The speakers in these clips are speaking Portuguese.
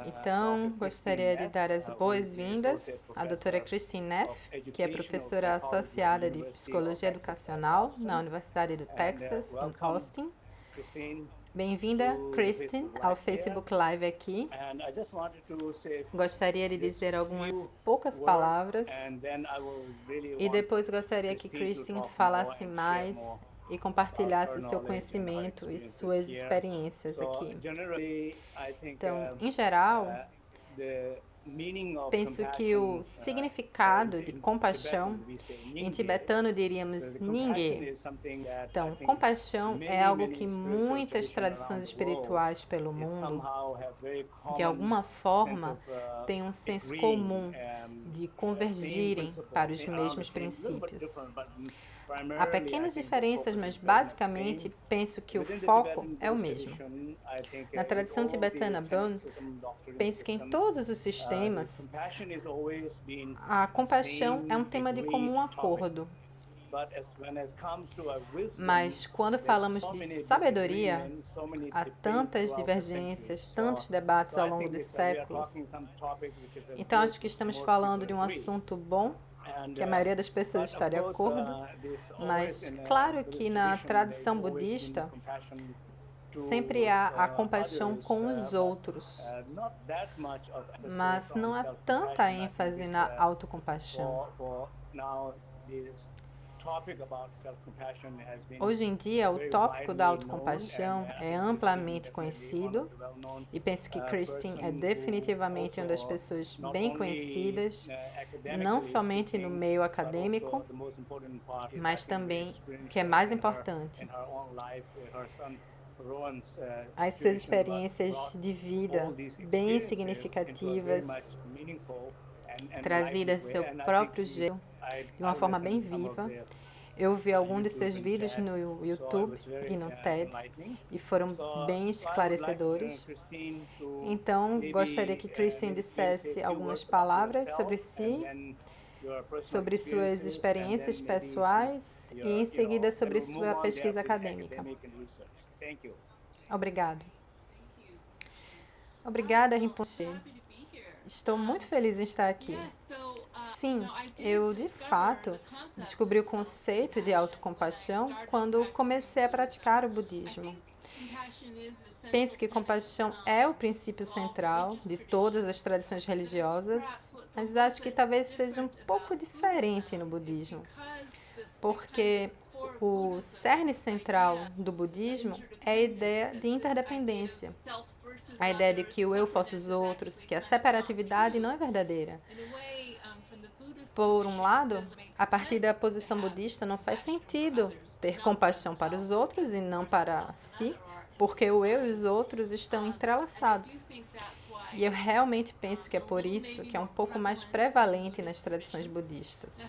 Então, gostaria de dar as boas-vindas à doutora Christine Neff, que é professora associada de Psicologia Educacional na Universidade do Texas, em Austin. Bem-vinda, Christine, ao Facebook Live aqui. Gostaria de dizer algumas poucas palavras e depois gostaria que Christine falasse mais e compartilhasse o seu conhecimento e suas experiências aqui. Então, em geral, penso que o significado de compaixão, em tibetano diríamos ninguém. Então, compaixão é algo que muitas tradições espirituais pelo mundo, de alguma forma, têm um senso comum de convergirem para os mesmos princípios. Há pequenas diferenças, mas basicamente penso que o foco é o mesmo. Na tradição tibetana Bon, penso que em todos os sistemas, a compaixão é um tema de comum acordo. Mas quando falamos de sabedoria, há tantas divergências, tantos debates ao longo dos séculos. Então, acho que estamos falando de um assunto bom, que a maioria das pessoas está de acordo, mas claro que na tradição budista sempre há a compaixão com os outros, mas não há tanta ênfase na autocompaixão. Hoje em dia, o tópico da autocompaixão é amplamente conhecido e penso que Christine é definitivamente uma das pessoas bem conhecidas, não somente no meio acadêmico, mas também, o que é mais importante, as suas experiências de vida bem significativas, trazidas do seu próprio jeito, de uma forma bem viva. Eu vi alguns de seus vídeos no YouTube e no TED e foram bem esclarecedores. Então, gostaria que Christine dissesse algumas palavras sobre si, sobre suas experiências pessoais e, em seguida, sobre sua pesquisa acadêmica. Obrigado. Obrigada, Rinpoche. Estou muito feliz em estar aqui. Sim, eu de fato descobri o conceito de autocompaixão quando comecei a praticar o budismo. Penso que compaixão é o princípio central de todas as tradições religiosas, mas acho que talvez seja um pouco diferente no budismo, porque o cerne central do budismo é a ideia de interdependência. A ideia de que o eu força os outros, que a separatividade não é verdadeira. Por um lado, a partir da posição budista não faz sentido ter compaixão para os outros e não para si, porque o eu e os outros estão entrelaçados. E eu realmente penso que é por isso que é um pouco mais prevalente nas tradições budistas.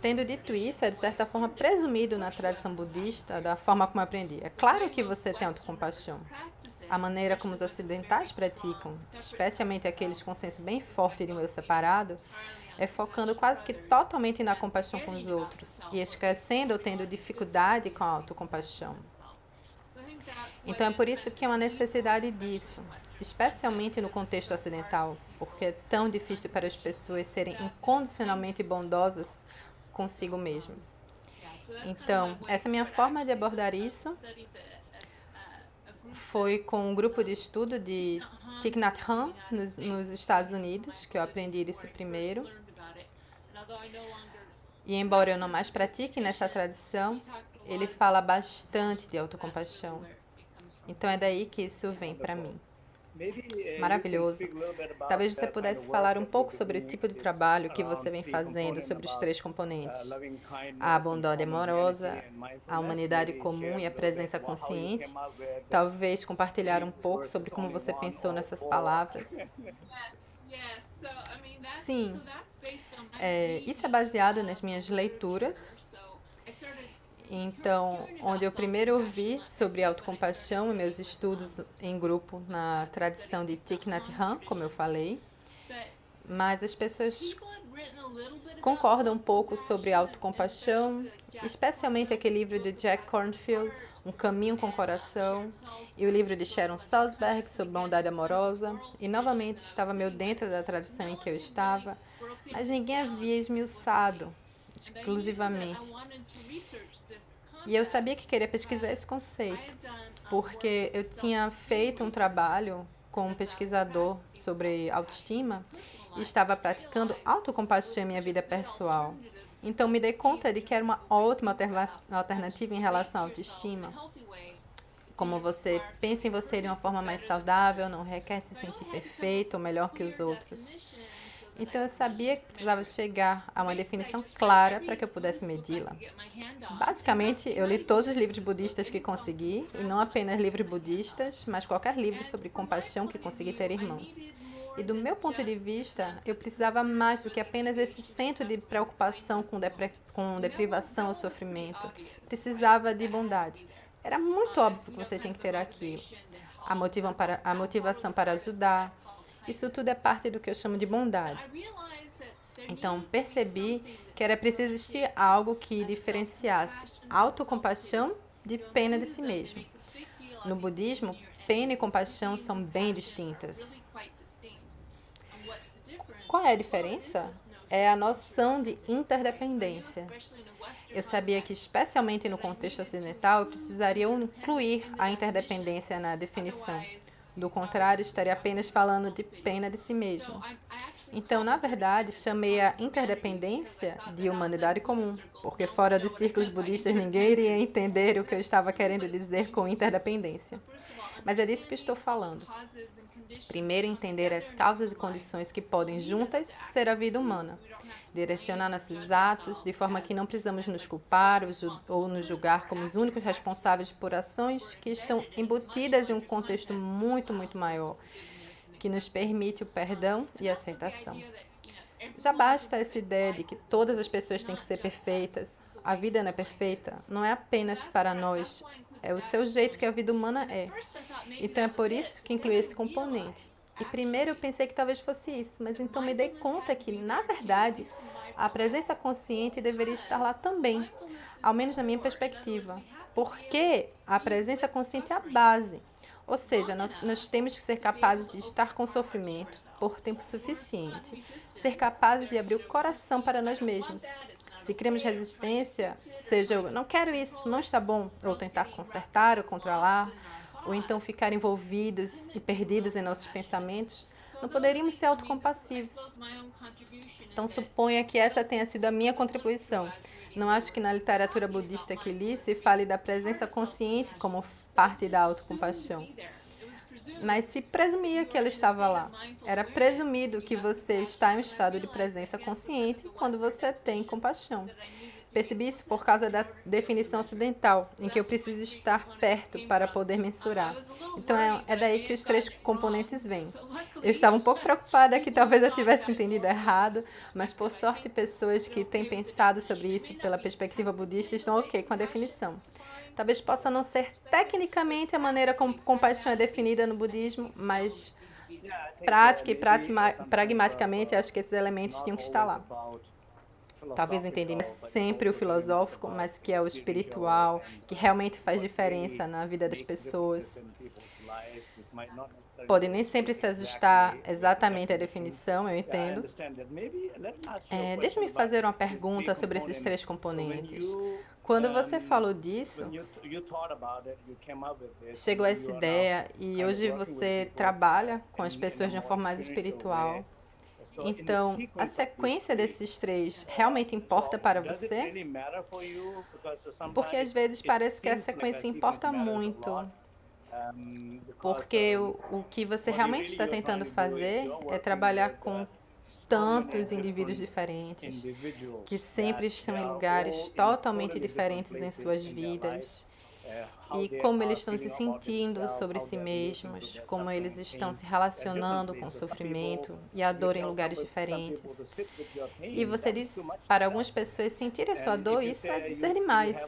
Tendo dito isso, é de certa forma presumido na tradição budista, da forma como aprendi. É claro que você tem autocompaixão. A maneira como os ocidentais praticam, especialmente aqueles com um senso bem forte de um eu separado, é focando quase que totalmente na compaixão com os outros e esquecendo ou tendo dificuldade com a autocompaixão. Então é por isso que há uma necessidade disso, especialmente no contexto ocidental, porque é tão difícil para as pessoas serem incondicionalmente bondosas consigo mesmas. Então, essa é a minha forma de abordar isso. Foi com um grupo de estudo de Thich Nhat Hanh, nos Estados Unidos, que eu aprendi isso primeiro. E embora eu não mais pratique nessa tradição, ele fala bastante de autocompaixão. Então é daí que isso vem para mim. Maravilhoso. Talvez você pudesse falar um pouco sobre o tipo de trabalho que você vem fazendo sobre os três componentes. A bondade amorosa, a humanidade comum e a presença consciente. Talvez compartilhar um pouco sobre como você pensou nessas palavras. Sim, isso é baseado nas minhas leituras. Então, onde eu primeiro ouvi sobre autocompaixão e meus estudos em grupo na tradição de Thich Nhat Hanh, como eu falei, mas as pessoas concordam um pouco sobre autocompaixão, especialmente aquele livro de Jack Kornfield, Um Caminho com o Coração, e o livro de Sharon Salzberg sobre bondade amorosa, e novamente estava meio dentro da tradição em que eu estava, mas ninguém havia esmiuçado exclusivamente. E eu sabia que queria pesquisar esse conceito, porque eu tinha feito um trabalho com um pesquisador sobre autoestima e estava praticando autocompaixão em minha vida pessoal. Então, me dei conta de que era uma ótima alternativa em relação à autoestima. Como você pensa em você de uma forma mais saudável, não requer se sentir perfeito ou melhor que os outros. Então, eu sabia que precisava chegar a uma definição clara para que eu pudesse medi-la. Basicamente, eu li todos os livros budistas que consegui, e não apenas livros budistas, mas qualquer livro sobre compaixão que consegui ter em mãos. E do meu ponto de vista, eu precisava mais do que apenas esse centro de preocupação com deprivação ou sofrimento. Precisava de bondade. Era muito óbvio que você tem que ter aquilo. A motivação para ajudar. Isso tudo é parte do que eu chamo de bondade. Então, percebi que era preciso existir algo que diferenciasse autocompaixão de pena de si mesmo. No budismo, pena e compaixão são bem distintas. Qual é a diferença? É a noção de interdependência. Eu sabia que, especialmente no contexto ocidental, eu precisaria incluir a interdependência na definição. Do contrário, estaria apenas falando de pena de si mesmo. Então, na verdade, chamei a interdependência de humanidade comum, porque fora dos círculos budistas ninguém iria entender o que eu estava querendo dizer com interdependência. Mas é disso que estou falando. Primeiro, entender as causas e condições que podem juntas ser a vida humana. Direcionar nossos atos de forma que não precisamos nos culpar ou nos julgar como os únicos responsáveis por ações que estão embutidas em um contexto muito, muito maior, que nos permite o perdão e a aceitação. Já basta essa ideia de que todas as pessoas têm que ser perfeitas. A vida não é perfeita, não é apenas para nós, é o seu jeito que a vida humana é. Então é por isso que incluí esse componente. E primeiro eu pensei que talvez fosse isso, mas então me dei conta que, na verdade, a presença consciente deveria estar lá também, ao menos na minha perspectiva. Porque a presença consciente é a base. Ou seja, nós temos que ser capazes de estar com sofrimento por tempo suficiente, ser capazes de abrir o coração para nós mesmos. Se criamos resistência, seja eu não quero isso, não está bom, ou tentar consertar ou controlar, ou então ficar envolvidos e perdidos em nossos pensamentos, não poderíamos ser autocompassivos. Então, suponha que essa tenha sido a minha contribuição. Não acho que na literatura budista que li se fale da presença consciente como parte da autocompaixão. Mas se presumia que ela estava lá. Era presumido que você está em um estado de presença consciente quando você tem compaixão. Percebi isso por causa da definição ocidental, em que eu preciso estar perto para poder mensurar. Então, é daí que os 3 componentes vêm. Eu estava um pouco preocupada que talvez eu tivesse entendido errado, mas, por sorte, pessoas que têm pensado sobre isso pela perspectiva budista estão ok com a definição. Talvez possa não ser tecnicamente a maneira como compaixão é definida no budismo, mas prática e pragmaticamente acho que esses elementos tinham que estar lá. Talvez entendemos sempre o filosófico, mas que é o espiritual, que realmente faz diferença na vida das pessoas. Pode nem sempre se ajustar exatamente à definição, eu entendo. Deixe-me fazer uma pergunta sobre esses 3 componentes. Quando você falou disso, chegou a essa ideia e hoje você trabalha com as pessoas de uma forma mais espiritual. Então, a sequência desses 3 realmente importa para você? Porque às vezes parece que a sequência importa muito. Porque o que você realmente está tentando fazer é trabalhar com tantos indivíduos diferentes, que sempre estão em lugares totalmente diferentes em suas vidas. E como eles estão se sentindo sobre si mesmos, como eles estão se relacionando com o sofrimento e a dor em lugares diferentes. E você diz, para algumas pessoas, sentir a sua dor, isso é dizer demais.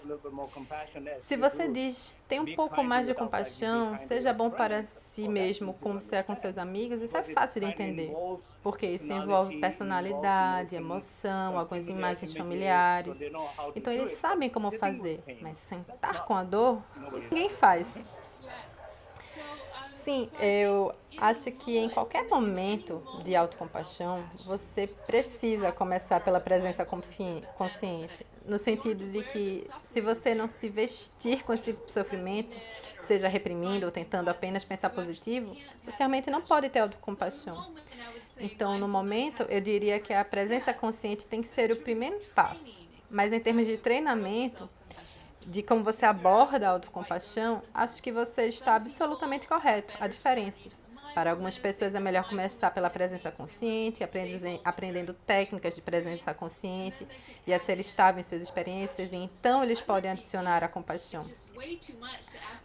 Se você diz, tem um pouco mais de compaixão, seja bom para si mesmo, como você é com seus amigos, isso é fácil de entender, porque isso envolve personalidade, emoção, algumas imagens familiares. Então, eles sabem como fazer, mas sentar com a dor Isso ninguém faz. Sim, eu acho que em qualquer momento de autocompaixão, você precisa começar pela presença consciente, no sentido de que se você não se vestir com esse sofrimento, seja reprimindo ou tentando apenas pensar positivo, você realmente não pode ter autocompaixão. Então, no momento, eu diria que a presença consciente tem que ser o primeiro passo. Mas em termos de treinamento, de como você aborda a autocompaixão, acho que você está absolutamente correto. Há diferenças. Para algumas pessoas é melhor começar pela presença consciente, aprendendo técnicas de presença consciente e a ser estável em suas experiências, e então eles podem adicionar a compaixão.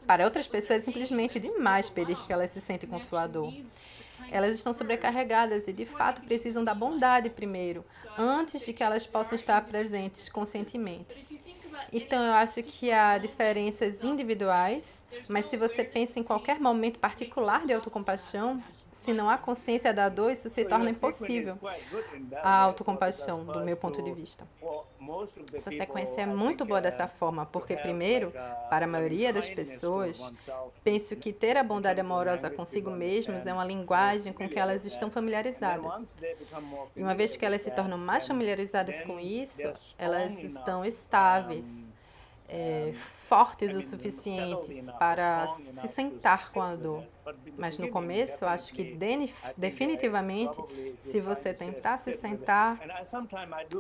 Para outras pessoas é simplesmente demais pedir que elas se sentem com sua dor. Elas estão sobrecarregadas e, de fato, precisam da bondade primeiro, antes de que elas possam estar presentes conscientemente. Então, eu acho que há diferenças individuais, mas se você pensa em qualquer momento particular de autocompaixão, se não há consciência da dor, isso se torna impossível, a autocompaixão, do meu ponto de vista. Essa sequência é muito boa dessa forma, porque, primeiro, para a maioria das pessoas, penso que ter a bondade amorosa consigo mesmos é uma linguagem com que elas estão familiarizadas. E uma vez que elas se tornam mais familiarizadas com isso, elas estão estáveis, fortes o suficientes para se sentar com a dor. Mas no começo, eu acho que definitivamente, se você tentar se sentar,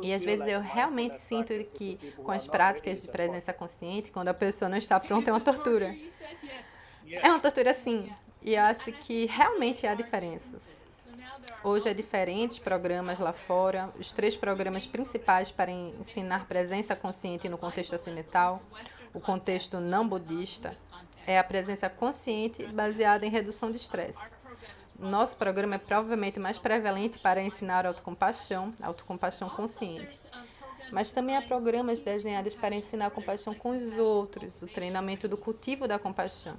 e às vezes eu realmente sinto que com as práticas de presença consciente, quando a pessoa não está pronta, é uma tortura. É uma tortura sim, e eu acho que realmente há diferenças. Hoje é diferente, programas lá fora, os 3 programas principais para ensinar presença consciente no contexto ocidental, o contexto não budista, é a presença consciente baseada em redução de estresse. Nosso programa é provavelmente mais prevalente para ensinar autocompaixão consciente. Mas também há programas desenhados para ensinar a compaixão com os outros, o treinamento do cultivo da compaixão.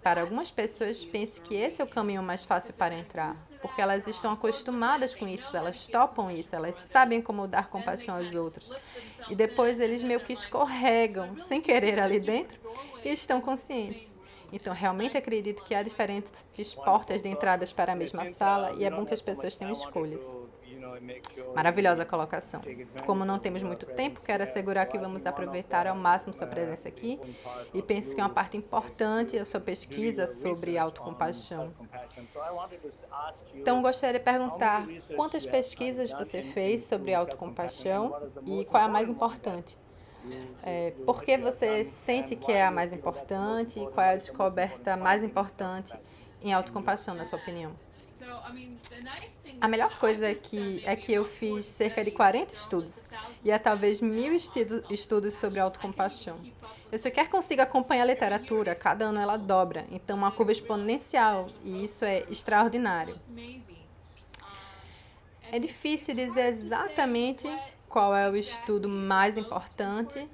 Para algumas pessoas, penso que esse é o caminho mais fácil para entrar, porque elas estão acostumadas com isso, elas topam isso, elas sabem como dar compaixão aos outros. E depois eles meio que escorregam, sem querer, ali dentro, e estão conscientes. Então, realmente acredito que há diferentes portas de entradas para a mesma sala e é bom que as pessoas tenham escolhas. Maravilhosa colocação. Como não temos muito tempo, quero assegurar que vamos aproveitar ao máximo sua presença aqui e penso que é uma parte importante a sua pesquisa sobre autocompaixão. Então, gostaria de perguntar quantas pesquisas você fez sobre autocompaixão e qual é a mais importante? Por que você sente que é a mais importante e qual é a descoberta mais importante em autocompaixão, na sua opinião? A melhor coisa é que eu fiz cerca de 40 estudos e há talvez 1.000 estudos sobre autocompaixão. Eu sequer consigo acompanhar a literatura, cada ano ela dobra, então uma curva exponencial, e isso é extraordinário. É difícil dizer exatamente qual é o estudo mais importante,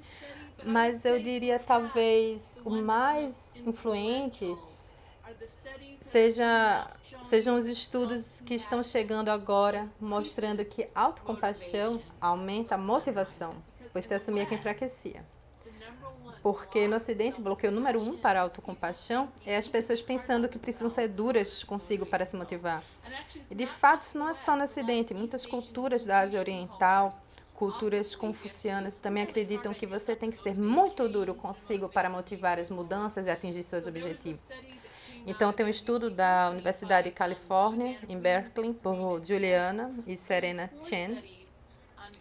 mas eu diria talvez o mais influente sejam os estudos que estão chegando agora, mostrando que autocompaixão aumenta a motivação, pois se assumia que enfraquecia. Porque no Ocidente, o bloqueio número 1 para a autocompaixão é as pessoas pensando que precisam ser duras consigo para se motivar. E de fato, isso não é só no Ocidente. Muitas culturas da Ásia Oriental, culturas confucianas, também acreditam que você tem que ser muito duro consigo para motivar as mudanças e atingir seus objetivos. Então, tem um estudo da Universidade de Califórnia, em Berkeley, por Juliana e Serena Chen,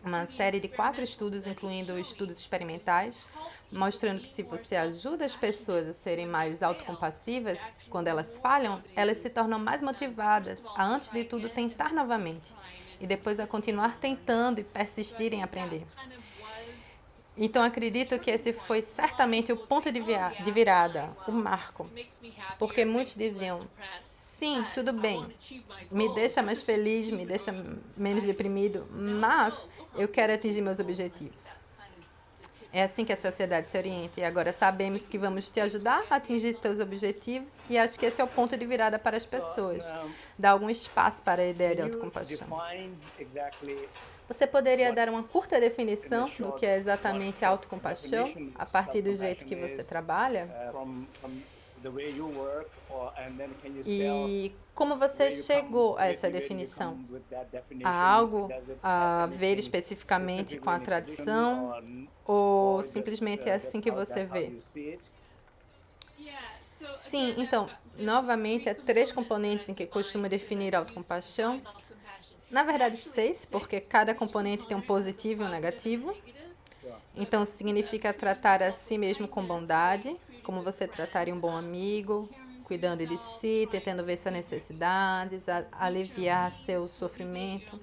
uma série de 4 estudos, incluindo estudos experimentais, mostrando que se você ajuda as pessoas a serem mais autocompassivas, quando elas falham, elas se tornam mais motivadas a, antes de tudo, tentar novamente, e depois a continuar tentando e persistir em aprender. Então, acredito que esse foi certamente o ponto de virada, o marco. Porque muitos diziam, sim, tudo bem, me deixa mais feliz, me deixa menos deprimido, mas eu quero atingir meus objetivos. É assim que a sociedade se orienta. E agora sabemos que vamos te ajudar a atingir teus objetivos. E acho que esse é o ponto de virada para as pessoas. Dar algum espaço para a ideia de autocompaixão. Você poderia dar uma curta definição do que é exatamente autocompaixão, a partir do jeito que você trabalha? E como você chegou a essa definição? Há algo a ver especificamente com a tradição ou simplesmente é assim que você vê? Sim, então, novamente, há 3 componentes em que costumo definir autocompaixão. Na verdade, 6, porque cada componente tem um positivo e um negativo. Então, significa tratar a si mesmo com bondade, como você trataria um bom amigo, cuidando de si, tentando ver suas necessidades, aliviar seu sofrimento.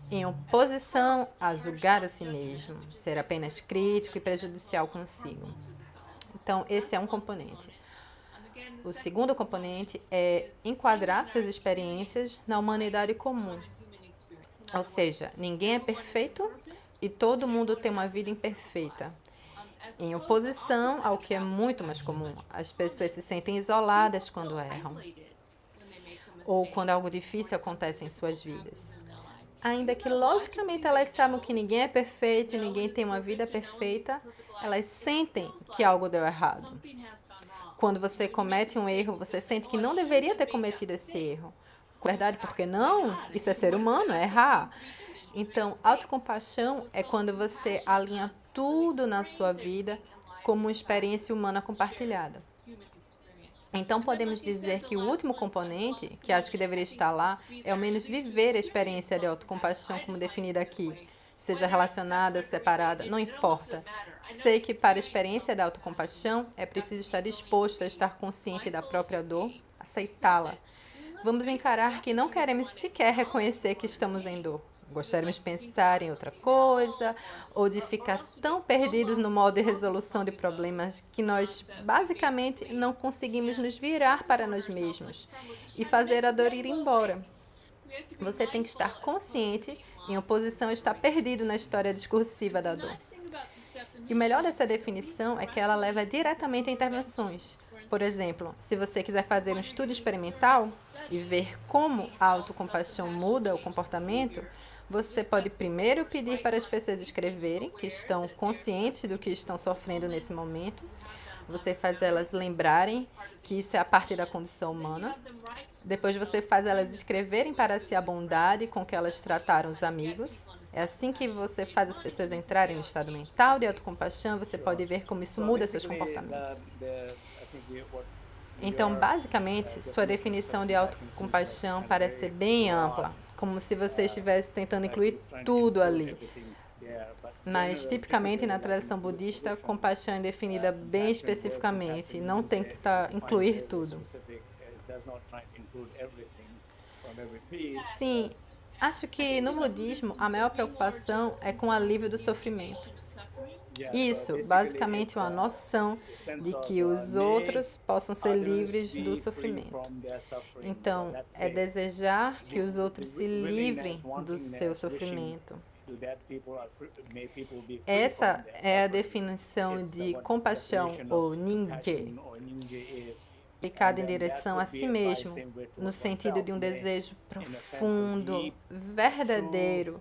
Em oposição a julgar a si mesmo, ser apenas crítico e prejudicial consigo. Então, esse é um componente. O segundo componente é enquadrar suas experiências na humanidade comum. Ou seja, ninguém é perfeito e todo mundo tem uma vida imperfeita. Em oposição ao que é muito mais comum, as pessoas se sentem isoladas quando erram ou quando algo difícil acontece em suas vidas. Ainda que logicamente elas saibam que ninguém é perfeito e ninguém tem uma vida perfeita, elas sentem que algo deu errado. Quando você comete um erro, você sente que não deveria ter cometido esse erro. Verdade, porque não? Isso é ser humano, é errar. Então, autocompaixão é quando você alinha tudo na sua vida como uma experiência humana compartilhada. Então, podemos dizer que o último componente, que acho que deveria estar lá, é ao menos viver a experiência de autocompaixão como definida aqui. Seja relacionada ou separada, não importa. Sei que para a experiência da autocompaixão é preciso estar disposto a estar consciente da própria dor, aceitá-la. Vamos encarar que não queremos sequer reconhecer que estamos em dor. Gostaríamos de pensar em outra coisa ou de ficar tão perdidos no modo de resolução de problemas que nós basicamente não conseguimos nos virar para nós mesmos e fazer a dor ir embora. Você tem que estar consciente, em oposição a estar perdido na história discursiva da dor. E o melhor dessa definição é que ela leva diretamente a intervenções. Por exemplo, se você quiser fazer um estudo experimental e ver como a autocompaixão muda o comportamento, você pode primeiro pedir para as pessoas escreverem que estão conscientes do que estão sofrendo nesse momento. Você faz elas lembrarem que isso é a parte da condição humana. Depois você faz elas escreverem para si a bondade com que elas trataram os amigos. É assim que você faz as pessoas entrarem no estado mental de autocompaixão, você pode ver como isso muda seus comportamentos. Então, basicamente, sua definição de autocompaixão parece ser bem ampla, como se você estivesse tentando incluir tudo ali. Mas, tipicamente, na tradição budista, compaixão é definida bem especificamente, não tenta incluir tudo. Sim, acho que no budismo a maior preocupação é com o alívio do sofrimento. Isso, basicamente, uma noção de que os outros possam ser livres do sofrimento. Então, é desejar que os outros se livrem do seu sofrimento. Essa é a definição de compaixão, ou ninje, aplicada em direção a si mesmo, no sentido de um desejo profundo, verdadeiro,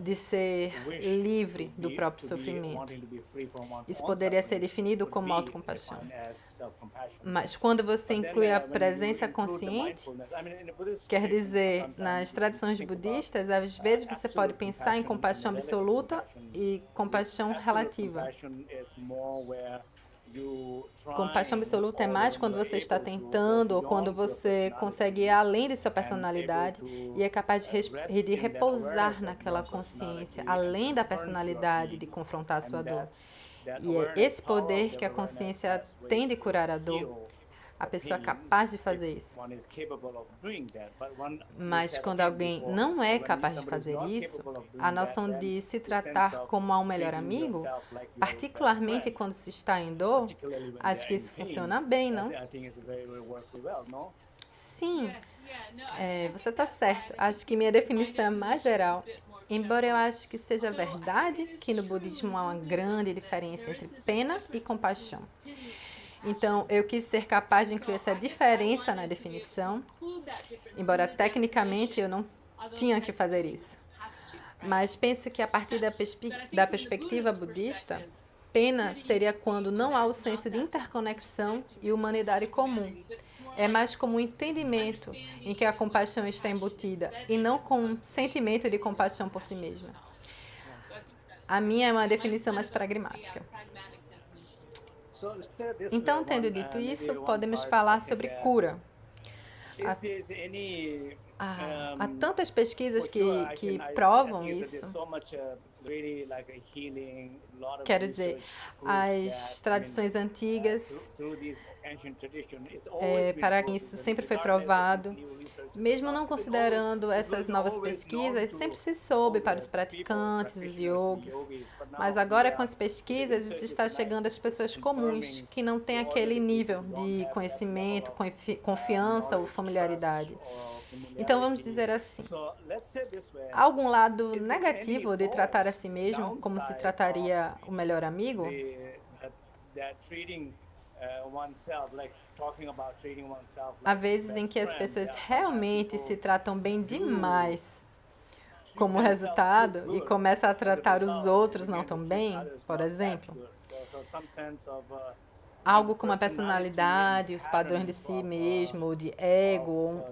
de ser livre do próprio sofrimento. Isso poderia ser definido como autocompaixão. Mas quando você inclui a presença consciente, quer dizer, nas tradições budistas, às vezes você pode pensar em compaixão absoluta e compaixão relativa. Compaixão absoluta é mais quando você está tentando ou quando você consegue ir além de sua personalidade e é capaz de repousar naquela consciência, além da personalidade de confrontar a sua dor. E é esse poder que a consciência tem de curar a dor. A pessoa é capaz de fazer isso. Mas quando alguém não é capaz de fazer isso, a noção de se tratar como um melhor amigo, particularmente quando se está em dor, acho que isso funciona bem, não? Sim, você está certo. Acho que minha definição é mais geral. Embora eu acho que seja verdade que no budismo há uma grande diferença entre pena e compaixão. Então, eu quis ser capaz de incluir essa diferença na definição, embora tecnicamente eu não tinha que fazer isso. Mas penso que a partir da perspectiva budista, pena seria quando não há o senso de interconexão e humanidade comum. É mais como um entendimento em que a compaixão está embutida e não com um sentimento de compaixão por si mesma. A minha é uma definição mais pragmática. Então, tendo dito isso, podemos falar sobre cura. Há tantas pesquisas que provam isso. Quero dizer, as tradições antigas, para quem isso sempre foi provado, mesmo não considerando essas novas pesquisas, sempre se soube para os praticantes, os yogis, mas agora com as pesquisas isso está chegando às pessoas comuns, que não têm aquele nível de conhecimento, confiança ou familiaridade. Então, vamos dizer assim, há algum lado negativo de tratar a si mesmo como se trataria o melhor amigo? Há vezes em que as pessoas realmente se tratam bem demais como resultado e começam a tratar os outros não tão bem, por exemplo. Algo como a personalidade, os padrões de si mesmo, ou de ego,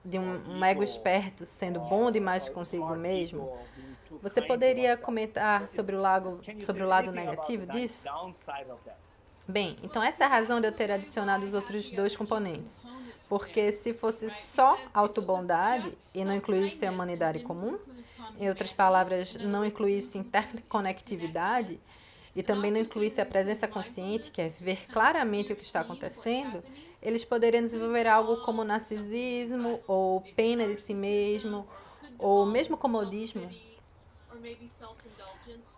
de um ego esperto sendo bom demais consigo mesmo. Você poderia comentar sobre o lado negativo disso? Bem, então essa é a razão de eu ter adicionado os outros dois componentes. Porque se fosse só autobondade e não incluísse a humanidade comum, em outras palavras, não incluísse interconectividade, e também não incluísse a presença consciente, que é ver claramente o que está acontecendo, eles poderiam desenvolver algo como narcisismo, ou pena de si mesmo, ou mesmo comodismo.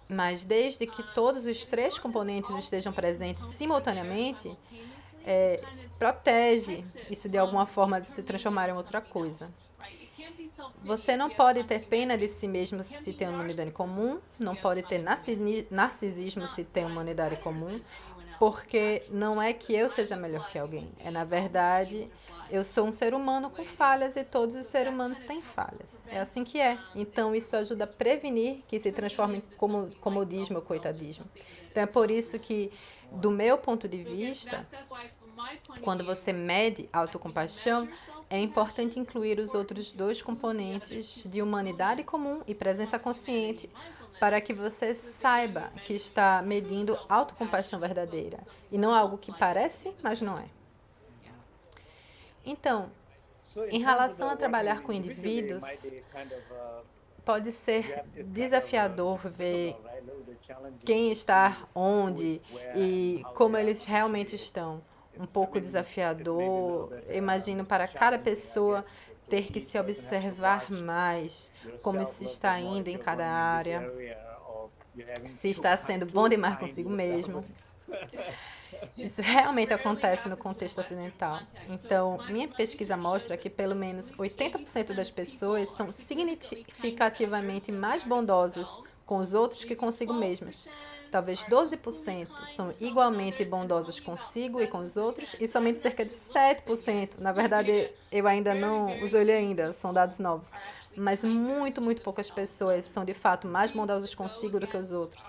Mas desde que todos os três componentes estejam presentes simultaneamente, protege isso de alguma forma de se transformar em outra coisa. Você não pode ter pena de si mesmo se tem uma humanidade comum, não pode ter narcisismo se tem uma humanidade comum, porque não é que eu seja melhor que alguém. Na verdade, eu sou um ser humano com falhas e todos os seres humanos têm falhas. É assim que é. Então, isso ajuda a prevenir que se transforme em comodismo ou coitadismo. Então, é por isso que, do meu ponto de vista, quando você mede autocompaixão, é importante incluir os outros dois componentes de humanidade comum e presença consciente para que você saiba que está medindo autocompaixão verdadeira e não algo que parece, mas não é. Então, em relação a trabalhar com indivíduos, pode ser desafiador ver quem está onde e como eles realmente estão. Um pouco desafiador, imagino, para cada pessoa ter que se observar mais, como se está indo em cada área, se está sendo bom demais consigo mesmo. Isso realmente acontece no contexto ocidental. Então, minha pesquisa mostra que pelo menos 80% das pessoas são significativamente mais bondosas com os outros que consigo mesmas. Talvez 12% são igualmente bondosos consigo e com os outros, e somente cerca de 7%, na verdade, eu ainda não os olhei ainda, são dados novos, mas muito poucas pessoas são de fato mais bondosas consigo do que os outros.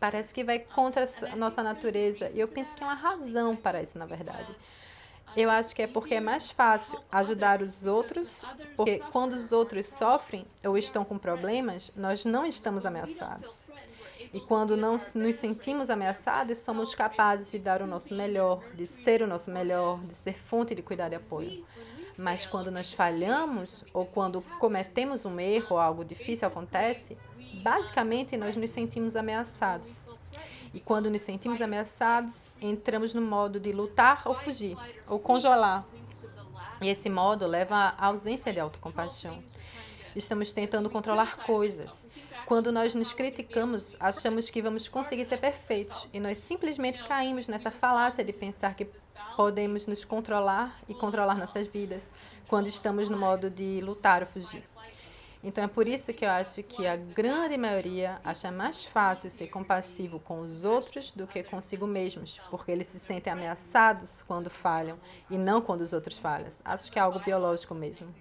Parece que vai contra a nossa natureza, e eu penso que há uma razão para isso, na verdade. Eu acho que é porque é mais fácil ajudar os outros, porque quando os outros sofrem ou estão com problemas, nós não estamos ameaçados. E quando não nos sentimos ameaçados, somos capazes de dar o nosso melhor, de ser o nosso melhor, de ser fonte de cuidado e apoio. Mas quando nós falhamos, ou quando cometemos um erro ou algo difícil acontece, basicamente nós nos sentimos ameaçados. E quando nos sentimos ameaçados, entramos no modo de lutar ou fugir, ou congelar. E esse modo leva à ausência de autocompaixão. Estamos tentando controlar coisas. Quando nós nos criticamos, achamos que vamos conseguir ser perfeitos e nós simplesmente caímos nessa falácia de pensar que podemos nos controlar e controlar nossas vidas quando estamos no modo de lutar ou fugir. Então é por isso que eu acho que a grande maioria acha mais fácil ser compassivo com os outros do que consigo mesmos, porque eles se sentem ameaçados quando falham e não quando os outros falham. Acho que é algo biológico mesmo.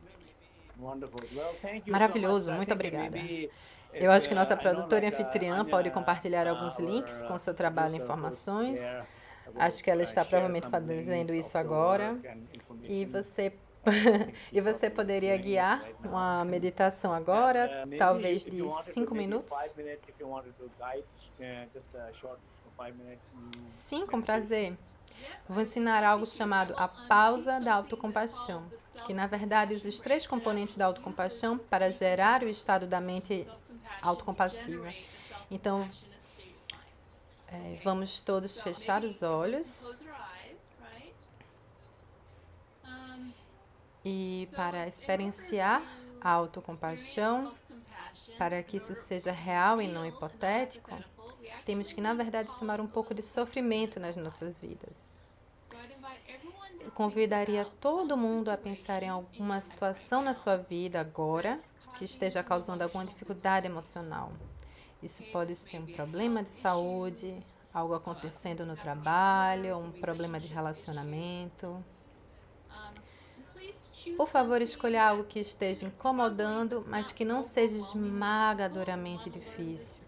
Maravilhoso, muito obrigada. Eu acho que nossa produtora e anfitriã pode compartilhar alguns links com seu trabalho e informações. Acho que ela está provavelmente fazendo isso agora. E você e você poderia guiar uma meditação agora, talvez de 5 minutos? Sim, com prazer. Vou ensinar algo chamado a pausa da autocompaixão, que na verdade usa os 3 componentes da autocompaixão para gerar o estado da mente autocompassiva. Então, vamos todos fechar os olhos. E para experienciar a autocompaixão, para que isso seja real e não hipotético, temos que, na verdade, chamar um pouco de sofrimento nas nossas vidas. Eu convidaria todo mundo a pensar em alguma situação na sua vida agora que esteja causando alguma dificuldade emocional. Isso pode ser um problema de saúde, algo acontecendo no trabalho, um problema de relacionamento. Por favor, escolha algo que esteja incomodando, mas que não seja esmagadoramente difícil.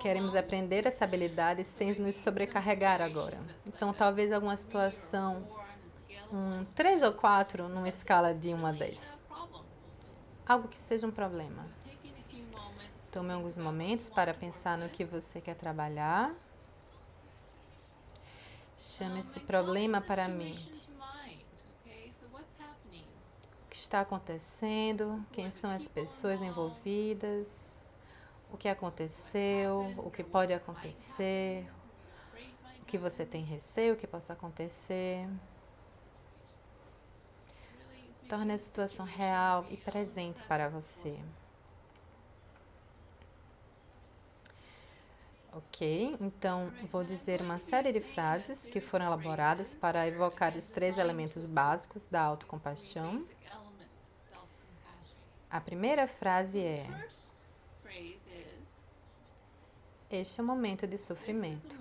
Queremos aprender essa habilidade sem nos sobrecarregar agora. Então, talvez alguma situação, 3 ou 4 numa escala de 1 a 10. Algo que seja um problema. Tome alguns momentos para pensar no que você quer trabalhar. Chame esse problema para a mente. O que está acontecendo? Quem são as pessoas envolvidas? O que aconteceu? O que pode acontecer? O que você tem receio que possa acontecer? Torne a situação real e presente para você. Ok, então vou dizer uma série de frases que foram elaboradas para evocar os 3 elementos básicos da autocompaixão. A primeira frase é: este é um momento de sofrimento.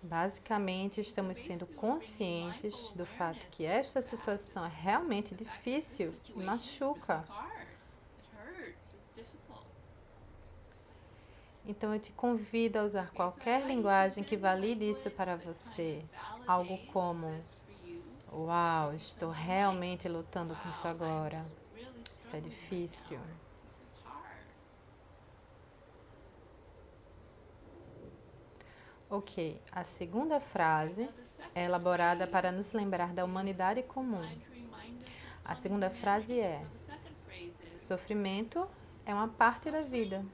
Basicamente, estamos sendo conscientes do fato que esta situação é realmente difícil e machuca. Então, eu te convido a usar qualquer linguagem que valide isso para você. Algo como: uau, estou realmente lutando com isso agora. Isso é difícil. Ok, a segunda frase é elaborada para nos lembrar da humanidade comum. A segunda frase é: sofrimento é uma parte da vida.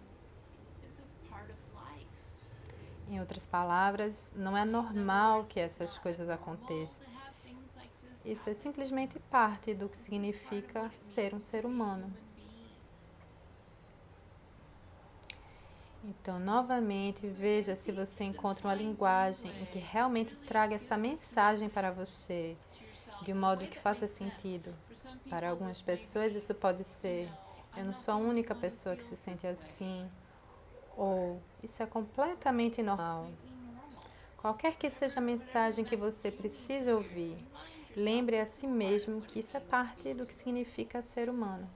Em outras palavras, não é normal que essas coisas aconteçam. Isso é simplesmente parte do que significa ser um ser humano. Então, novamente, veja se você encontra uma linguagem em que realmente traga essa mensagem para você, de um modo que faça sentido. Para algumas pessoas, isso pode ser: eu não sou a única pessoa que se sente assim, ou isso é completamente normal. Qualquer que seja a mensagem que você precise ouvir, lembre a si mesmo que isso é parte do que significa ser humano.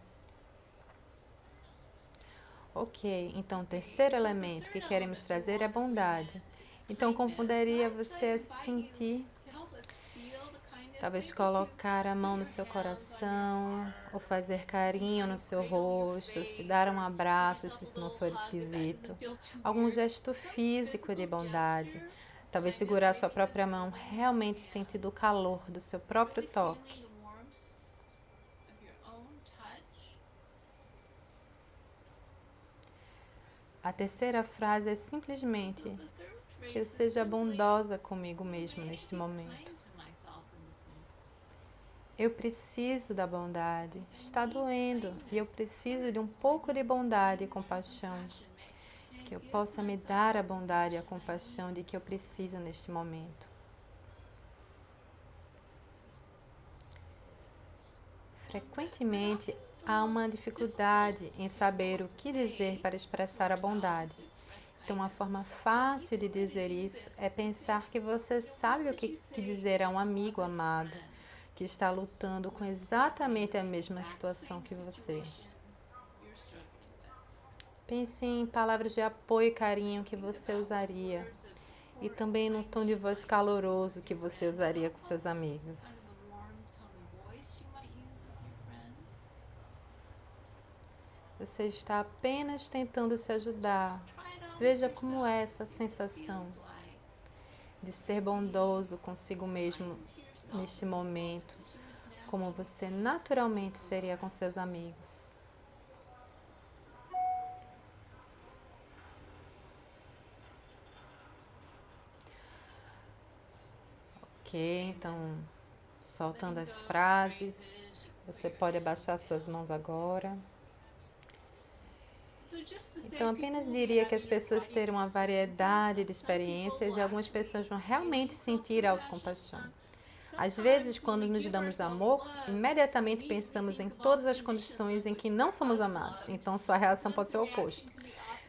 Ok, então o terceiro elemento que queremos trazer é a bondade. Então convidaria você a se sentir, talvez colocar a mão no seu coração, ou fazer carinho no seu rosto, se dar um abraço, se isso não for esquisito. Algum gesto físico de bondade. Talvez segurar sua própria mão, realmente sentindo o calor do seu próprio toque. A terceira frase é simplesmente: que eu seja bondosa comigo mesmo neste momento. Eu preciso da bondade, está doendo e eu preciso de um pouco de bondade e compaixão. Que eu possa me dar a bondade e a compaixão de que eu preciso neste momento. Frequentemente, há uma dificuldade em saber o que dizer para expressar a bondade. Então, uma forma fácil de dizer isso é pensar que você sabe o que dizer a um amigo amado que está lutando com exatamente a mesma situação que você. Pense em palavras de apoio e carinho que você usaria e também no tom de voz caloroso que você usaria com seus amigos. Você está apenas tentando se ajudar. Veja como é essa sensação de ser bondoso consigo mesmo neste momento, como você naturalmente seria com seus amigos. Ok, então, soltando as frases, você pode abaixar suas mãos agora. Então, apenas diria que as pessoas terão uma variedade de experiências e algumas pessoas vão realmente sentir autocompaixão. Às vezes, quando nos damos amor, imediatamente pensamos em todas as condições em que não somos amados, então sua reação pode ser o oposto.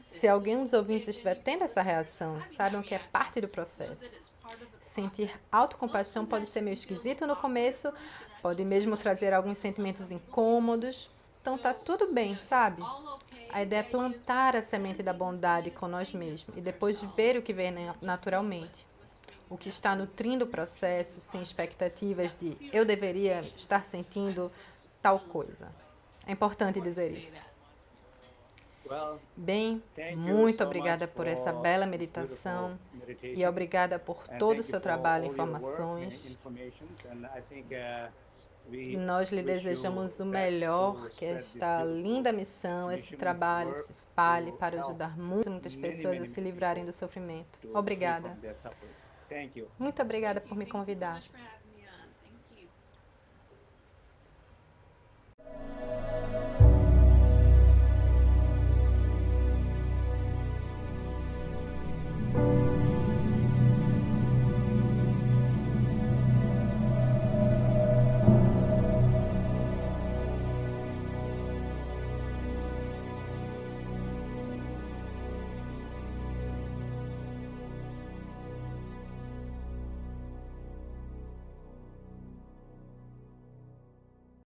Se alguém dos ouvintes estiver tendo essa reação, saibam que é parte do processo. Sentir autocompaixão pode ser meio esquisito no começo, pode mesmo trazer alguns sentimentos incômodos, então tá tudo bem, sabe? A ideia é plantar a semente da bondade com nós mesmos e depois ver o que vem naturalmente. O que está nutrindo o processo sem expectativas de eu deveria estar sentindo tal coisa. É importante dizer isso. Bem, muito obrigada por essa bela meditação e obrigada por todo o seu trabalho e informações. E nós lhe desejamos o melhor, que esta linda missão, esse trabalho se espalhe para ajudar muitas pessoas a se livrarem do sofrimento. Obrigada. Muito obrigada por me convidar.